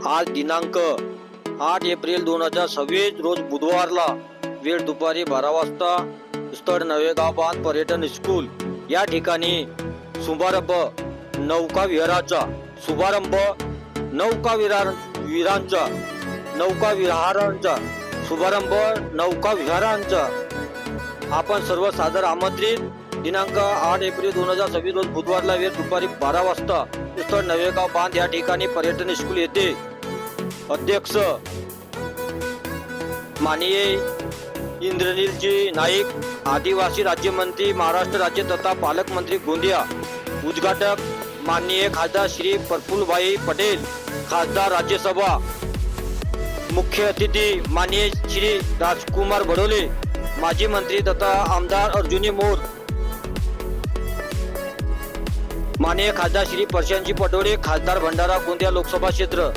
आज दिनांक 8 एप्रिल 2026 रोज बुधवारला वेळ दुपारी 12 वाजता स्थळ नवेगाव बांध पर्यटन स्कूल या ठिकाणी शुभारंभ नौका विहाराचा शुभारंभ नौका विहारांचा आपण सर्व सादर आमंत्रित दिनांक 8 एप्रिल 2026 रोज बुधवारला वेळ दुपारी 12 वाजता स्थळ नवेगाव बांध या ठिकाणी पर्यटन स्कूल येथे अध्यक्ष माननीय इंद्रनीलजी नाईक आदिवासी राज्यमंत्री महाराष्ट्र राज्य तथा पालकमंत्री गोंदिया, उद्घाटक माननीय खासदार श्री प्रफुल्लभाई पटेल खासदार राज्यसभा, मुख्य अतिथी माननीय श्री राजकुमार बडोले माजी मंत्री तथा आमदार अर्जुनी मोर, माननीय खासदार श्री प्रशांतजी पटोळे खासदार भंडारा गोंदिया लोकसभा क्षेत्र,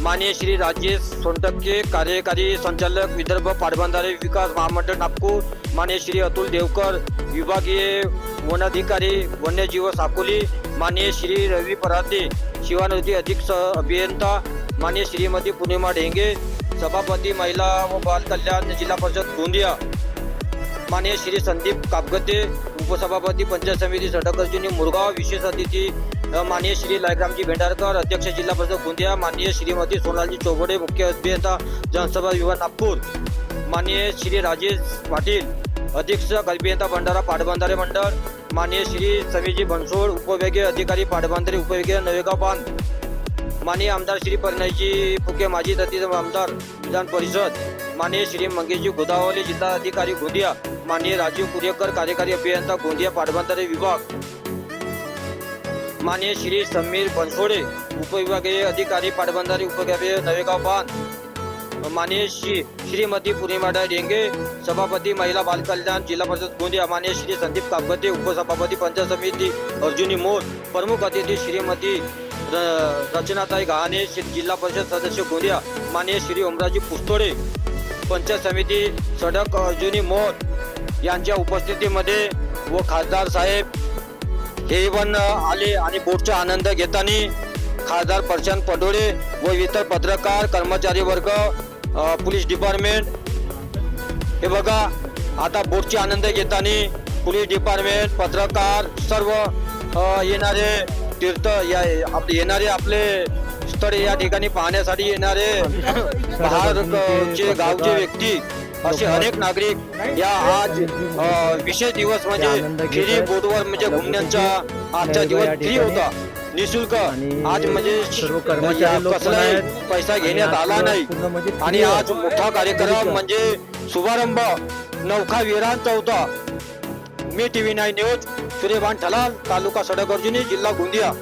माननीय श्री राजेश सोनटक्के कार्यकारी संचालक विदर्भ पाटबंधारे विकास महामंडळ नागपूर, माननीय श्री अतुल देवकर विभागीय वनाधिकारी वन्यजीव साकोली, माननीय श्री रवी पराते शिवानदी अधीक्षक अभियंता, माननीय श्रीमती पूर्णिमा ढेंगे सभापती महिला व बाल कल्याण जिल्हा परिषद गोंदिया, माननीय श्री संदीप कापगते उपसभापती पंचायत समिती सटकर्जुनी मुरगाव, विशेष अतिथी माननीय श्री लायग्रामजी भेंडारकर अध्यक्ष जिल्हा परिषद गोंदिया, माननीय श्रीमती सोनालजी चौबडे मुख्य अभियंता जनसभा विभाग नागपूर, माननीय श्री राजेश पाटील अधीक्षक अभियंता भंडारा पाटबंधारे मंडळ, माननीय श्री समीजी बनसोड उपविभागीय अधिकारी पाटबंधारे उपविभागीय नवेगाव बांध, माननीय आमदार श्री परिणयजी फुके माजी तथीय आमदार विधान परिषद, माननीय श्री मंगेशजी गोदावले जिल्हा अधिकारी गोंदिया, माननीय राजीव कुरेकर कार्यकारी अभियंता गोंदिया पाटबंधारे विभाग, माननीय श्री समीर बनसोडे उपविभागीय अधिकारी पाटबंधारे उपविभागीय नवेगाव बांध, माननीय श्रीमती पूर्णिमा ढेंगे सभापती महिला बाल कल्याण जिल्हा परिषद गोंदिया, माननीय श्री संदीप कापगते उपसभापती पंचायत समिती अर्जुनी मोर, प्रमुख अतिथी श्रीमती रचनाताई गहाणे जिल्हा परिषद सदस्य गोंदिया, माननीय श्री ओमराजी पुस्तोडे पंचायत समिती सडक अर्जुनी मोर यांच्या उपस्थितीमध्ये व खासदार साहेब हे पण आले आणि बोटचा आनंद घेताना खासदार प्रशांत पटोळे व इतर पत्रकार कर्मचारी वर्ग पोलीस डिपार्टमेंट हे बघा आता बोटचा आनंद घेताना पोलीस डिपार्टमेंट पत्रकार सर्व येणारे येणारे आपले स्थळ या ठिकाणी पाहण्यासाठी येणारे बाहेरचे गावचे व्यक्ती असे अनेक नागरिक या आज विशेष दिवस म्हणजे फेरी बोटवर म्हणजे घुमण्याचा आजचा दिवस फ्री होता निशुल्क आज म्हणजे कसलाही पैसा घेण्यात आला नाही आणि आज मोठा कार्यक्रम म्हणजे शुभारंभ नौका विहारांचा होता। मी TV9 न्यूज सूर्यभान ठलाल तालुका सडक अर्जुनी जिल्हा गोंदिया।